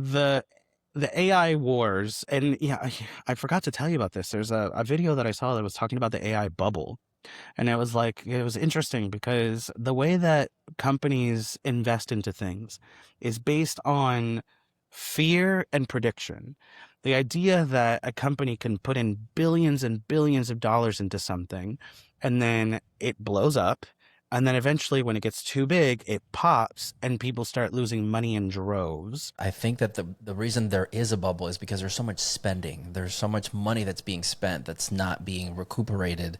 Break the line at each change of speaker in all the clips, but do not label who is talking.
the AI wars, and yeah, I forgot to tell you about this. There's a video that I saw that was talking about the AI bubble. And it was like, it was interesting because the way that companies invest into things is based on fear and prediction. The idea that a company can put in billions and billions of dollars into something and then it blows up. And then eventually, when it gets too big, it pops and people start losing money in droves.
I think that the reason there is a bubble is because there's so much spending. There's so much money that's being spent that's not being recuperated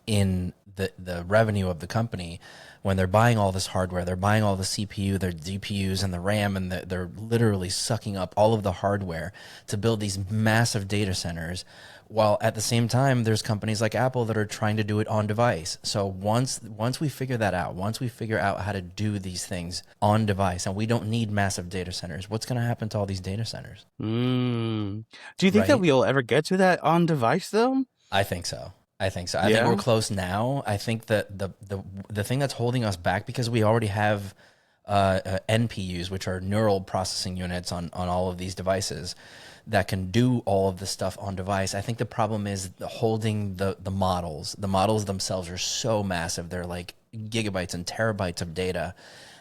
in the revenue of the company. When they're buying all this hardware, they're buying all the CPU, their GPUs, and the RAM, and they're literally sucking up all of the hardware to build these massive data centers. While at the same time, there's companies like Apple that are trying to do it on device. So once we figure that out, once we figure out how to do these things on device, and we don't need massive data centers, what's going to happen to all these data centers?
Mm. Do you think that
Right?
we'll ever get to that on device, though?
I think so. I think so. I think we're
Yeah.
close now. I think that the thing that's holding us back, because we already have NPUs, which are neural processing units on all of these devices that can do all of this stuff on device. I think the problem is holding the models. The models themselves are so massive. They're like gigabytes and terabytes of data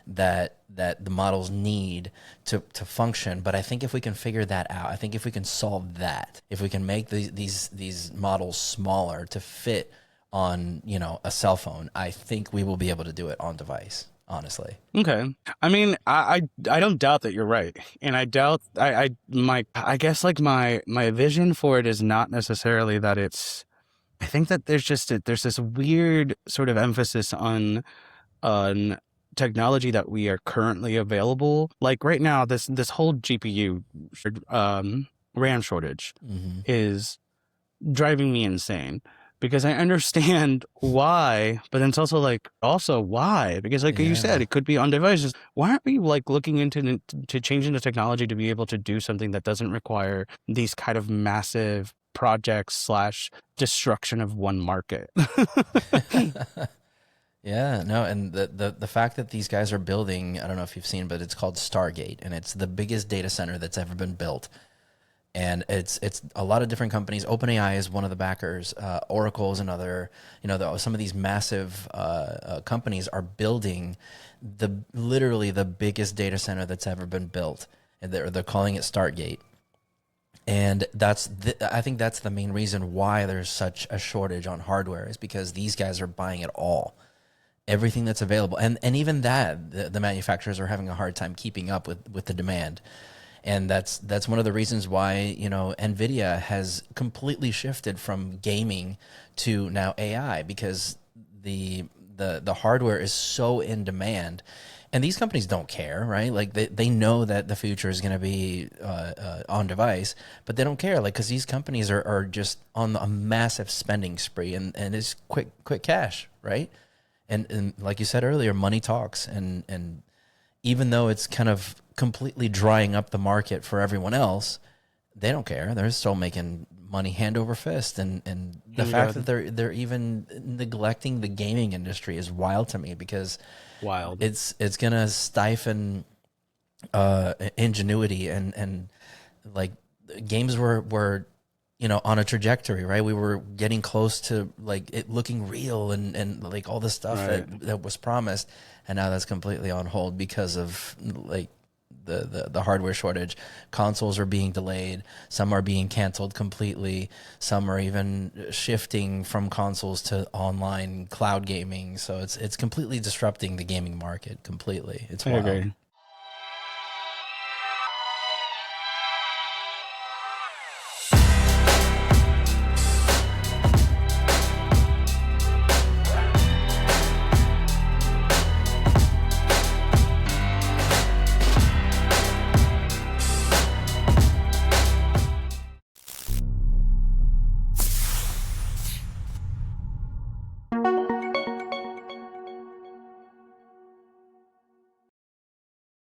that the models need to function. But I think if we can figure that out, I think if we can solve that, if we can make these models smaller to fit on, you know, a cell phone, I think we will be able to do it on device, honestly.
Okay. I mean, I don't doubt that you're right. And I doubt I guess like my vision for it is not necessarily that it's I think that there's this weird sort of emphasis on technology that we are currently available. Like right now, this whole GPU RAM shortage
Hmm.
is driving me insane because I understand why, but then it's also why, because like you said,
Yeah.
it could be on devices. Why aren't we like looking into to changing the technology to be able to do something that doesn't require these kind of massive projects slash destruction of one market?
Yeah, no, and the fact that these guys are building, I don't know if you've seen, but it's called Stargate, and it's the biggest data center that's ever been built. And it's a lot of different companies. OpenAI is one of the backers. Oracle is another. You know, some of these massive companies are building literally the biggest data center that's ever been built, and they're calling it Stargate. And I think that's the main reason why there's such a shortage on hardware, is because these guys are buying it all, everything that's available, and even that the manufacturers are having a hard time keeping up with the demand. And that's one of the reasons why, you know, Nvidia has completely shifted from gaming to now AI, because the hardware is so in demand. And these companies don't care, right? Like they know that the future is going to be on device, but they don't care, like, because these companies are just on a massive spending spree, and it's quick cash, right? And like you said earlier, money talks, and even though it's kind of completely drying up the market for everyone else, they don't care. They're still making money hand over fist, and
Oh
the
my
fact
God.
that they're even neglecting the gaming industry is wild to me, because
Wild.
it's gonna stifle ingenuity, and like games were you know, on a trajectory, right? We were getting close to like it looking real, and like all the stuff
Right.
that was promised, and now that's completely on hold because of like the hardware shortage. Consoles are being delayed, some are being canceled completely, some are even shifting from consoles to online cloud gaming. So it's completely disrupting the gaming market completely. It's
I
wild.
agree.